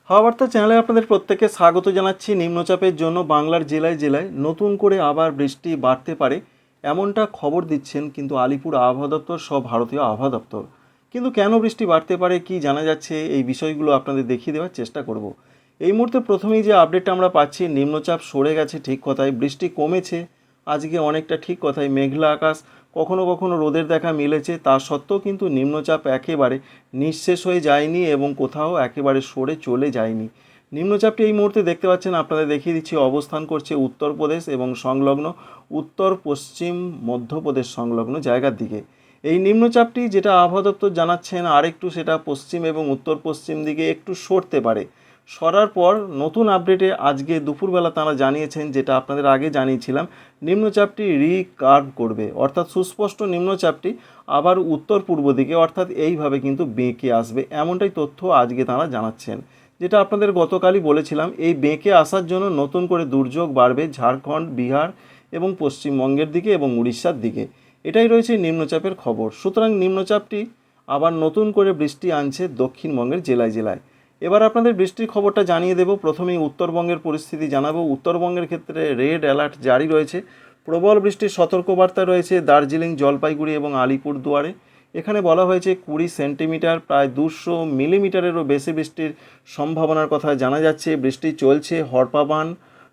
হাওয়া বার্তা চ্যানেলে আপনাদের প্রত্যেককে স্বাগত জানাচ্ছি। নিম্নচাপের জন্য বাংলার জেলায় জেলায় নতুন করে আবার বৃষ্টি বাড়তে পারে এমনটা খবর দিচ্ছেন কিন্তু আলিপুর আবহাওয়া দপ্তর সব ভারতীয় আবহাওয়া দপ্তর। কিন্তু কেন বৃষ্টি বাড়তে পারে কি জানা যাচ্ছে এই বিষয়গুলো আপনাদের দেখিয়ে দেওয়ার চেষ্টা করব। এই মুহূর্তে প্রথমেই যে আপডেটটা আমরা পাচ্ছি, নিম্নচাপ সরে গেছে ঠিক কথাই, বৃষ্টি কমেছে আজকে অনেকটা ঠিক কথাই, মেঘলা আকাশ, কখনো কখনো রোদের দেখা মিলেছে, তা সত্ত্বেও কিন্তু নিম্নচাপ একেবারে নিঃশেষ হয়ে যায়নি এবং কোথাও একেবারে সরে চলে যায়নি। নিম্নচাপটি এই মুহূর্তে দেখতে পাচ্ছেন, আপনাদের দেখিয়ে দিচ্ছি, অবস্থান করছে উত্তরপ্রদেশ এবং সংলগ্ন উত্তর পশ্চিম মধ্যপ্রদেশ সংলগ্ন জায়গার দিকে। এই নিম্নচাপটি যেটা আবহাওয়া দপ্তর জানাচ্ছেন আরেকটু সেটা পশ্চিম এবং উত্তর পশ্চিম দিকে একটু সরতে পারে। সরার পর নতুন আপডেটে আজকে দুপুরবেলা তারা জানিয়েছেন, যেটা আপনাদের আগে জানিয়েছিলাম, নিম্নচাপটি রিকার্ভ করবে, অর্থাৎ সুস্পষ্ট নিম্নচাপটি আবার উত্তর পূর্ব দিকে অর্থাৎ এইভাবে কিন্তু বেঁকে আসবে, এমনটাই তথ্য আজকে তারা জানাচ্ছেন। যেটা আপনাদের গতকালই বলেছিলাম, এই বেঁকে আসার জন্য নতুন করে দুর্যোগ বাড়বে ঝাড়খণ্ড, বিহার এবং পশ্চিমবঙ্গের দিকে এবং উড়িষ্যার দিকে। এটাই রয়েছে নিম্নচাপের খবর। সুতরাং নিম্নচাপটি আবার নতুন করে বৃষ্টি আনছে দক্ষিণবঙ্গের জেলায় জেলায়। এবার আপনাদের বৃষ্টির খবরটা জানিয়ে দেব। প্রথমেই উত্তরবঙ্গের পরিস্থিতি জানাবো। উত্তরবঙ্গের ক্ষেত্রে রেড অ্যালার্ট জারি রয়েছে, প্রবল বৃষ্টির সতর্কবার্তা রয়েছে দার্জিলিং, জলপাইগুড়ি এবং আলিপুরদুয়ারে। এখানে বলা হয়েছে 20 সেন্টিমিটার প্রায় 200 মিলিমিটারেরও বেশি বৃষ্টির সম্ভাবনার কথা জানা যাচ্ছে। বৃষ্টি চলছে, হড়পাবান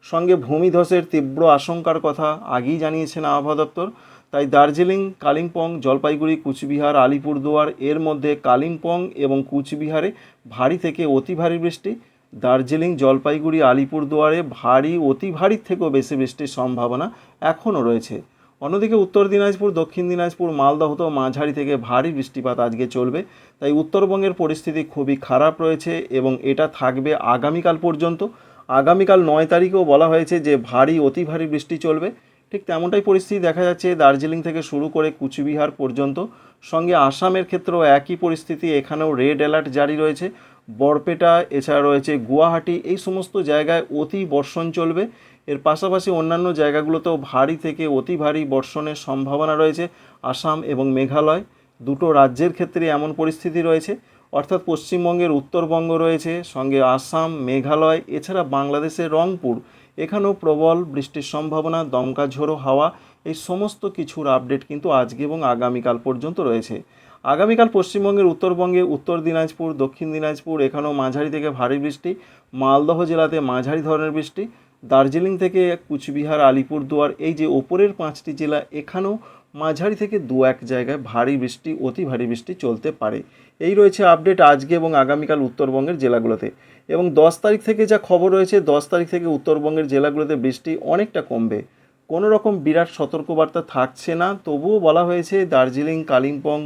সঙ্গে ভূমিধসের তীব্র আশঙ্কার কথা আগেই জানিয়েছেন আবহাওয়া দপ্তর। তাই দার্জিলিং, কালিম্পং, জলপাইগুড়ি, কুচবিহার, আলিপুরদুয়ার, এর মধ্যে কালিম্পং এবং কুচবিহারে ভারী থেকে অতি ভারী বৃষ্টি, দার্জিলিং, জলপাইগুড়ি, আলিপুরদুয়ারে ভারী অতি ভারীর থেকেও বেশি বৃষ্টির সম্ভাবনা এখনও রয়েছে। অন্যদিকে উত্তর দিনাজপুর, দক্ষিণ দিনাজপুর, মালদহতেও মাঝারি থেকে ভারী বৃষ্টিপাত আজকে চলবে। তাই উত্তরবঙ্গের পরিস্থিতি খুবই খারাপ রয়েছে এবং এটা থাকবে আগামীকাল পর্যন্ত। আগামীকাল 9 তারিখেও বলা হয়েছে যে ভারী অতি ভারী বৃষ্টি চলবে। ঠিক তেমনটাই পরিস্থিতি দেখা যাচ্ছে দার্জিলিং থেকে শুরু করে কুচবিহার পর্যন্ত। সঙ্গে আসামের ক্ষেত্রেও একই পরিস্থিতি, এখানেও রেড অ্যালার্ট জারি রয়েছে। বরপেটা, এছাড়া রয়েছে গুয়াহাটি, এই সমস্ত জায়গায় অতি বর্ষণ চলবে। এর পাশাপাশি অন্যান্য জায়গাগুলোতেও ভারী থেকে অতি ভারী বর্ষণের সম্ভাবনা রয়েছে। আসাম এবং মেঘালয় দুটো রাজ্যের ক্ষেত্রে এমন পরিস্থিতি রয়েছে, অর্থাৎ পশ্চিমবঙ্গের উত্তরবঙ্গ রয়েছে, সঙ্গে আসাম, মেঘালয়, এছাড়া বাংলাদেশের রংপুর, এখানেও প্রবল বৃষ্টির সম্ভাবনা, দমকা ঝোড়ো হাওয়া, এই সমস্ত কিছুর আপডেট কিন্তু আজকে এবং আগামীকাল পর্যন্ত রয়েছে। আগামীকাল পশ্চিমবঙ্গের উত্তরবঙ্গে উত্তর দিনাজপুর, দক্ষিণ দিনাজপুর, এখানেও মাঝারি থেকে ভারী বৃষ্টি, মালদহ জেলাতে মাঝারি ধরনের বৃষ্টি, দার্জিলিং থেকে কুচবিহার, আলিপুরদুয়ার, এই যে ওপরের 5টি জেলা, এখানেও মাঝারি থেকে 2-1 জায়গায় ভারী বৃষ্টি, অতি ভারী বৃষ্টি চলতে পারে। এই রয়েছে আপডেট আজকে এবং আগামীকাল উত্তরবঙ্গের জেলাগুলোতে। এবং 10 তারিখ থেকে যা খবর রয়েছে, 10 তারিখ থেকে উত্তরবঙ্গের জেলাগুলোতে বৃষ্টি অনেকটা কমবে। কোনো রকম বিরাট সতর্কবার্তা থাকছে না, তবুও বলা হয়েছে দার্জিলিং, কালিম্পং,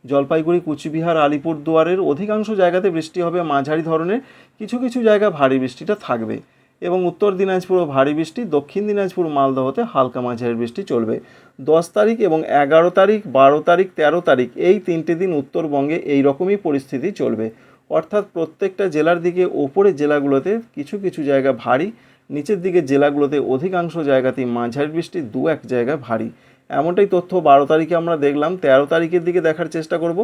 জলপাইগুড়ি, কুচবিহার, আলিপুরদুয়ারের অধিকাংশ জায়গাতে বৃষ্টি হবে মাঝারি ধরনের, কিছু কিছু জায়গায় ভারী বৃষ্টিটা থাকবে। এবং উত্তর দিনাজপুরও ভারী বৃষ্টি, দক্ষিণ দিনাজপুর, মালদহতে হালকা মাঝারি বৃষ্টি চলবে। 10 তারিখ এবং 11 তারিখ, 12 তারিখ, 13 তারিখ, এই 3টে দিন উত্তরবঙ্গে এই রকমই পরিস্থিতি চলবে। অর্থাৎ প্রত্যেকটা জেলার দিকে ওপরের জেলাগুলোতে কিছু কিছু জায়গা ভারী, নিচের দিকে জেলাগুলোতে অধিকাংশ জায়গাতেই মাঝারি বৃষ্টি, 2-1 জায়গায় ভারী। এমনটাই তথ্য 12 তারিখে আমরা দেখলাম। 13 তারিখের দিকে দেখার চেষ্টা করব।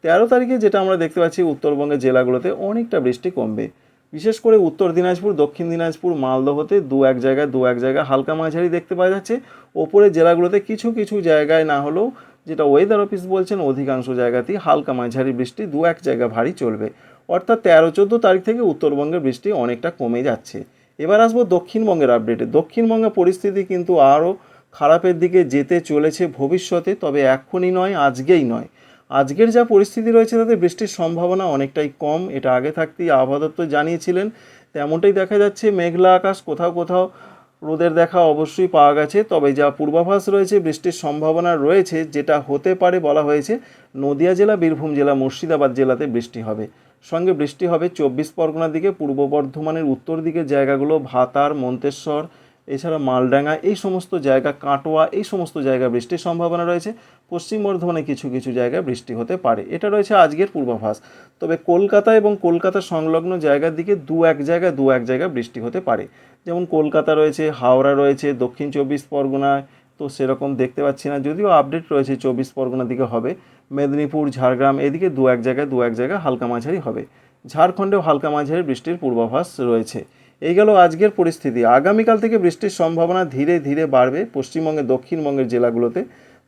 13 তারিখে যেটা আমরা দেখতে পাচ্ছি, উত্তরবঙ্গের জেলাগুলোতে অনেকটা বৃষ্টি কমবে। বিশেষ করে উত্তর দিনাজপুর, দক্ষিণ দিনাজপুর, মালদহতে 2-1 জায়গায় হালকা মাঝারি দেখতে পাওয়া যাচ্ছে। ওপরের জেলাগুলোতে কিছু কিছু জায়গায় না হলেও, যেটা ওয়েদার অফিস বলছেন, অধিকাংশ জায়গাতেই হালকা মাঝারি বৃষ্টি, 2-1 জায়গা ভারী চলবে। অর্থাৎ 13-14 তারিখ থেকে উত্তরবঙ্গের বৃষ্টি অনেকটা কমে যাচ্ছে। এবার আসবো দক্ষিণবঙ্গের আপডেটে। দক্ষিণবঙ্গের পরিস্থিতি কিন্তু আরও খারাপের দিকে যেতে চলেছে ভবিষ্যতে, তবে এখনই নয়, আজকেই নয়। আজকের যা পরিস্থিতি রয়েছে তাতে বৃষ্টির সম্ভাবনা অনেকটাই কম, এটা আগে থাকতেই আবহাওয়া দপ্তর জানিয়েছিলেন। তেমনটাই দেখা যাচ্ছে, মেঘলা আকাশ, কোথাও কোথাও রোদের দেখা অবশ্যই পাওয়া গেছে। তবে যা পূর্বাভাস রয়েছে, বৃষ্টির সম্ভাবনা রয়েছে, যেটা হতে পারে বলা হয়েছে নদিয়া জেলা, বীরভূম জেলা, মুর্শিদাবাদ জেলাতে বৃষ্টি হবে। সঙ্গে বৃষ্টি হবে 24 পরগনার দিকে, পূর্ব বর্ধমানের উত্তর দিকের জায়গাগুলো, ভাতার, মন্তেশ্বর, এছাড়া মালডাঙ্গা, এই সমস্ত জায়গা, কাটোয়া, এই সমস্ত জায়গায় বৃষ্টির সম্ভাবনা রয়েছে। পশ্চিম বর্ধমানে কিছু কিছু জায়গায় বৃষ্টি হতে পারে, এটা রয়েছে আজকের পূর্বাভাস। তবে কলকাতা এবং কলকাতা সংলগ্ন জায়গার দিকে 2-1 জায়গায় বৃষ্টি হতে পারে। যেমন কলকাতা রয়েছে, হাওড়া রয়েছে, দক্ষিণ 24 পরগনায় তো সেরকম দেখতে পাচ্ছি না, যদিও আপডেট রয়েছে 24 পরগনার দিকে হবে। মেদিনীপুর, ঝাড়গ্রাম, এদিকে 2-1 জায়গায় হালকা মাঝারি হবে। ঝাড়খণ্ডেও হালকা মাঝারি বৃষ্টির পূর্বাভাস রয়েছে। এই গেল আজকের পরিস্থিতি। আগামীকাল থেকে বৃষ্টির সম্ভাবনা ধীরে ধীরে বাড়বে পশ্চিমবঙ্গের দক্ষিণবঙ্গের জেলাগুলোতে।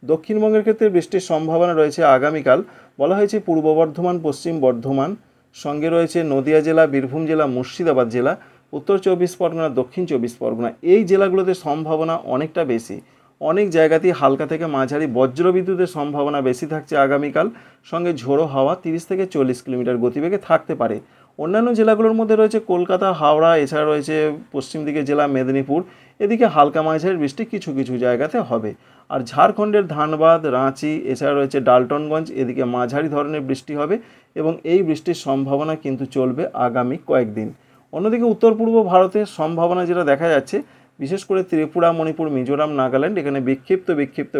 দক্ষিণবঙ্গের ক্ষেত্রে বৃষ্টির সম্ভাবনা রয়েছে আগামীকাল। বলা হয়েছে পূর্ব বর্ধমান, পশ্চিম বর্ধমান, সঙ্গে রয়েছে নদিয়া জেলা, বীরভূম জেলা, মুর্শিদাবাদ জেলা, উত্তর চব্বিশ পরগনা, দক্ষিণ চব্বিশ পরগনা, এই জেলাগুলোতে সম্ভাবনা অনেকটা বেশি। অনেক জায়গাতেই হালকা থেকে মাঝারি বজ্রবিদ্যুতের সম্ভাবনা বেশি থাকছে আগামীকাল। সঙ্গে ঝোড়ো হাওয়া 30 থেকে 40 কিলোমিটার গতিবেগে থাকতে পারে। অন্যান্য জেলাগুলোর মধ্যে রয়েছে কলকাতা, হাওড়া, এছাড়া রয়েছে পশ্চিম দিকে জেলা মেদিনীপুর, এদিকে হালকা মাঝারি বৃষ্টি কিছু কিছু জায়গাতে হবে। আর ঝাড়খণ্ডের ধানবাদ, রাঁচি, এছাড়া রয়েছে ডালটনগঞ্জ, এদিকে মাঝারি ধরনের বৃষ্টি হবে এবং এই বৃষ্টির সম্ভাবনা কিন্তু চলবে আগামী কয়েকদিন। অন্যদিকে উত্তর পূর্ব ভারতের সম্ভাবনা যেটা দেখা যাচ্ছে, বিশেষ করে ত্রিপুরা, মণিপুর, মিজোরাম, নাগাল্যান্ড, এখানে বিক্ষিপ্ত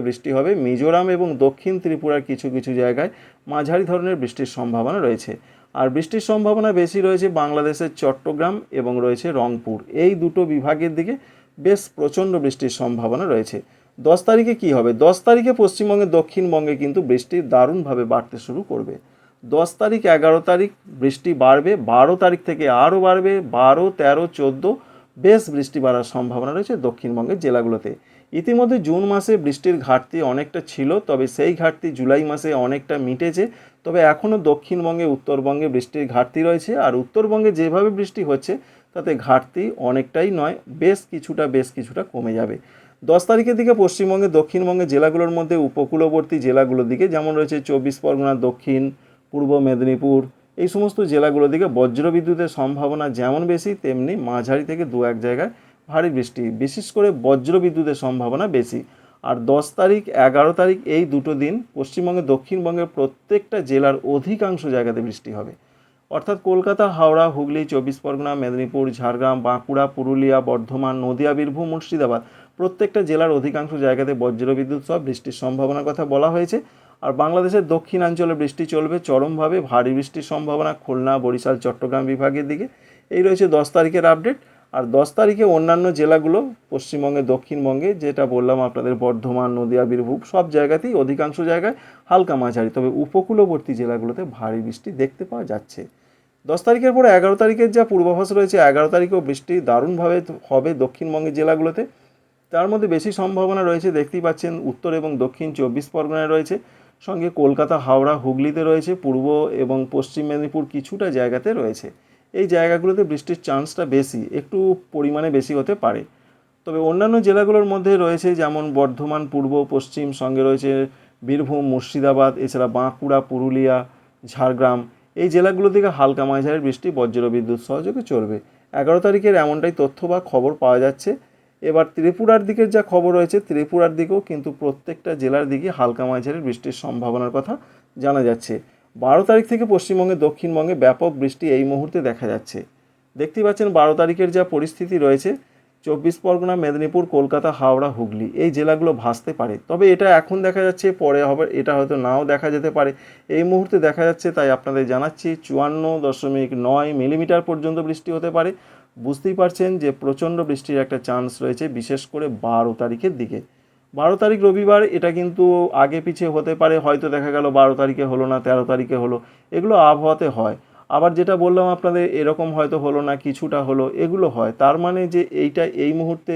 বৃষ্টি হবে। মিজোরাম এবং দক্ষিণ ত্রিপুরার কিছু কিছু জায়গায় মাঝারি ধরনের বৃষ্টির সম্ভাবনা রয়েছে। আর বৃষ্টির সম্ভাবনা বেশি রয়েছে বাংলাদেশের চট্টগ্রাম এবং রয়েছে রংপুর, এই দুটো বিভাগের দিকে বেশ প্রচণ্ড বৃষ্টির সম্ভাবনা রয়েছে। 10 তারিখে কি হবে? 10 তারিখে পশ্চিমবঙ্গের দক্ষিণবঙ্গে কিন্তু বৃষ্টি দারুণভাবে বাড়তে শুরু করবে। 10 তারিখ, 11 তারিখ বৃষ্টি বাড়বে, 12 তারিখ থেকে আরও বাড়বে, 12, 13, 14 বেশ বৃষ্টি বাড়ার সম্ভাবনা রয়েছে দক্ষিণবঙ্গের জেলাগুলোতে। ইতিমধ্যে জুন মাসে বৃষ্টির ঘাটতি অনেকটা ছিল, তবে সেই ঘাটতি জুলাই মাসে অনেকটা মিটেছে। তবে এখনও দক্ষিণবঙ্গে, উত্তরবঙ্গে বৃষ্টির ঘাটতি রয়েছে। আর উত্তরবঙ্গে যেভাবে বৃষ্টি হচ্ছে তাতে ঘাটতি অনেকটাই নয়, বেশ কিছুটা কমে যাবে। 10 তারিখের দিকে পশ্চিমবঙ্গে, দক্ষিণবঙ্গের জেলাগুলোর মধ্যে উপকূলবর্তী জেলাগুলোর দিকে, যেমন রয়েছে 24 পরগনা, দক্ষিণ পূর্ব মেদিনীপুর, এই সমস্ত জেলাগুলোর দিকে বজ্রবিদ্যুতের সম্ভাবনা যেমন বেশি, তেমনি মাঝারি থেকে 2-1 জায়গায় ভারী বৃষ্টি, বিশেষ করে বজ্রবিদ্যুতের সম্ভাবনা বেশি। আর 10 তারিখ, 11 তারিখ এই দুটো দিন পশ্চিমবঙ্গের, দক্ষিণবঙ্গের প্রত্যেকটা জেলার অধিকাংশ জায়গাতে বৃষ্টি হবে। অর্থাৎ কলকাতা, হাওড়া, হুগলি, 24 পরগনা, মেদিনীপুর, ঝাড়গ্রাম, বাঁকুড়া, পুরুলিয়া, বর্ধমান, নদিয়া, বীরভূম, মুর্শিদাবাদ, প্রত্যেকটা জেলার অধিকাংশ জায়গাতে বজ্রবিদ্যুৎ সহ বৃষ্টির সম্ভাবনার কথা বলা হয়েছে। আর বাংলাদেশের দক্ষিণাঞ্চলে বৃষ্টি চলবে চরমভাবে, ভারী বৃষ্টির সম্ভাবনা খুলনা, বরিশাল, চট্টগ্রাম বিভাগের দিকে। এই রয়েছে 10 তারিখের আপডেট। আর 10 তারিখে অন্যান্য জেলাগুলো পশ্চিমবঙ্গে, দক্ষিণবঙ্গে, যেটা বললাম আপনাদের বর্ধমান, নদিয়া, বীরভূম, সব জায়গাতেই অধিকাংশ জায়গায় হালকা মাঝারি, তবে উপকূলবর্তী জেলাগুলোতে ভারী বৃষ্টি দেখতে পাওয়া যাচ্ছে। 10 তারিখের পরে 11 তারিখের যা পূর্বাভাস রয়েছে, 11 তারিখেও বৃষ্টি দারুণভাবে হবে দক্ষিণবঙ্গের জেলাগুলোতে। তার মধ্যে বেশি সম্ভাবনা রয়েছে, দেখতেই পাচ্ছেন, উত্তর এবং দক্ষিণ 24 পরগনায় রয়েছে, সঙ্গে কলকাতা, হাওড়া, হুগলিতে রয়েছে, পূর্ব এবং পশ্চিম মেদিনীপুর কিছুটা জায়গাতে রয়েছে। এই জায়গাগুলোতে বৃষ্টির চান্সটা বেশি, একটু পরিমাণে বেশি হতে পারে। তবে অন্যান্য জেলাগুলোর মধ্যে রয়েছে যেমন বর্ধমান, পূর্ব পশ্চিম, সঙ্গে রয়েছে বীরভূম, মুর্শিদাবাদ, এছাড়া বাঁকুড়া, পুরুলিয়া, ঝাড়গ্রাম, এই জেলাগুলো থেকে হালকা মাঝারি বৃষ্টি বজ্রবিদ্যুৎ সহযোগে চলবে। 11 তারিখের এমনটাই তথ্য বা খবর পাওয়া যাচ্ছে। এবার ত্রিপুরার দিকের যা খবর রয়েছে, ত্রিপুরার দিকেও কিন্তু প্রত্যেকটা জেলার দিকে হালকা মাঝারি বৃষ্টির সম্ভাবনার কথা জানা যাচ্ছে। 12 তারিখ থেকে পশ্চিমবঙ্গে, দক্ষিণবঙ্গে ব্যাপক বৃষ্টি এই মুহূর্তে দেখা যাচ্ছে। দেখতেই পাচ্ছেন 12 তারিখের যা পরিস্থিতি রয়েছে, 24 পরগনা, মেদিনীপুর, কলকাতা, হাওড়া, হুগলি, এই জেলাগুলো ভাসতে পারে। তবে এটা এখন দেখা যাচ্ছে, পরে হবে এটা হয়তো নাও দেখা যেতে পারে। এই মুহূর্তে দেখা যাচ্ছে, তাই আপনাদের জানাচ্ছি 54.9 মিলিমিটার পর্যন্ত বৃষ্টি হতে পারে। বুঝতেই পারছেন যে প্রচণ্ড বৃষ্টির একটা চান্স রয়েছে, বিশেষ করে 12 তারিখের দিকে। 12 তারিখ রবিবার, এটা কিন্তু আগে পিছিয়ে হতে পারে, হয়তো দেখা গেল 12 তারিখে হলো না, 13 তারিখে হলো, এগুলো আবহাওয়াতে হয়। আবার যেটা বললাম আপনাদের, এরকম হয়তো হলো না, কিছুটা হলো, এগুলো হয়। তার মানে যে এইটা এই মুহূর্তে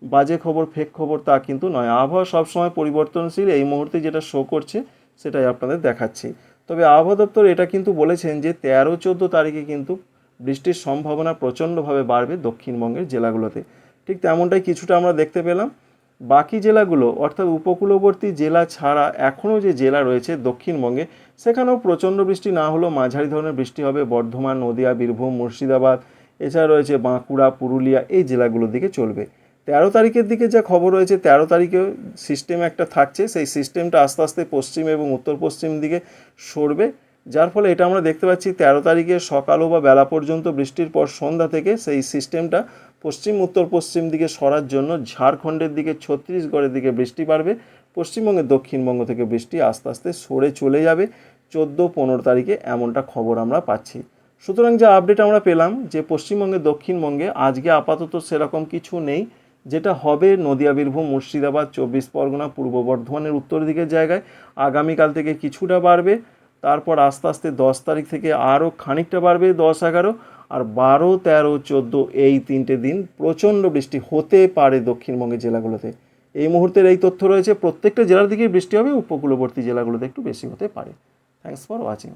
বাজে খবর, ফেক খবর, তা কিন্তু নয়। আবহাওয়া সবসময় পরিবর্তনশীল, এই মুহূর্তে যেটা শো করছে সেটাই আপনাদের দেখাচ্ছি। তবে আবহাওয়া দপ্তর এটা কিন্তু বলেছেন যে 13-14 তারিখে কিন্তু বৃষ্টির সম্ভাবনা প্রচণ্ডভাবে বাড়বে দক্ষিণবঙ্গের জেলাগুলোতে। ঠিক তেমনটাই কিছুটা আমরা দেখতে পেলাম। বাকি জেলাগুলো, অর্থাৎ উপকূলবর্তী জেলা ছাড়া এখনও যে জেলা রয়েছে দক্ষিণবঙ্গে, সেখানেও প্রচণ্ড বৃষ্টি না হলেও মাঝারি ধরনের বৃষ্টি হবে বর্ধমান, নদিয়া, বীরভূম, মুর্শিদাবাদ, এছাড়া রয়েছে বাঁকুড়া, পুরুলিয়া, এই জেলাগুলোর দিকে চলবে। 13 তারিখের দিকে যা খবর রয়েছে, 13 তারিখেও সিস্টেম একটা থাকছে, সেই সিস্টেমটা আস্তে আস্তে পশ্চিম এবং উত্তর পশ্চিম দিকে সরবে, যার ফলে এটা আমরা দেখতে পাচ্ছি 13 তারিখে সকালও বা বেলা পর্যন্ত বৃষ্টির পর সন্ধ্যা থেকে সেই সিস্টেমটা পশ্চিম উত্তর পশ্চিম দিকে সরার জন্য ঝাড়খণ্ডের দিকে, ছত্তিশগড়ের দিকে বৃষ্টি বাড়বে। পশ্চিমবঙ্গের দক্ষিণবঙ্গ থেকে বৃষ্টি আস্তে আস্তে সরে চলে যাবে 14-15 তারিখে, এমনটা খবর আমরা পাচ্ছি। সুতরাং যা আপডেট আমরা পেলাম যে পশ্চিমবঙ্গে, দক্ষিণবঙ্গে আজকে আপাতত সেরকম কিছু নেই। যেটা হবে নদিয়া, বীরভূম, মুর্শিদাবাদ, 24 পরগনা, পূর্ব বর্ধমানের উত্তর দিকের জায়গায় আগামীকাল থেকে কিছুটা বাড়বে। তারপর আস্তে আস্তে 10 তারিখ থেকে আরও খানিকটা বাড়বে 10, 11, আর 12, 13, 14 এই 3টে দিন প্রচণ্ড বৃষ্টি হতে পারে দক্ষিণবঙ্গের জেলাগুলোতে। এই মুহূর্তের এই তথ্য রয়েছে, প্রত্যেকটা জেলার দিকেই বৃষ্টি হবে, উপকূলবর্তী জেলাগুলোতে একটু বেশি হতে পারে। Thanks for watching.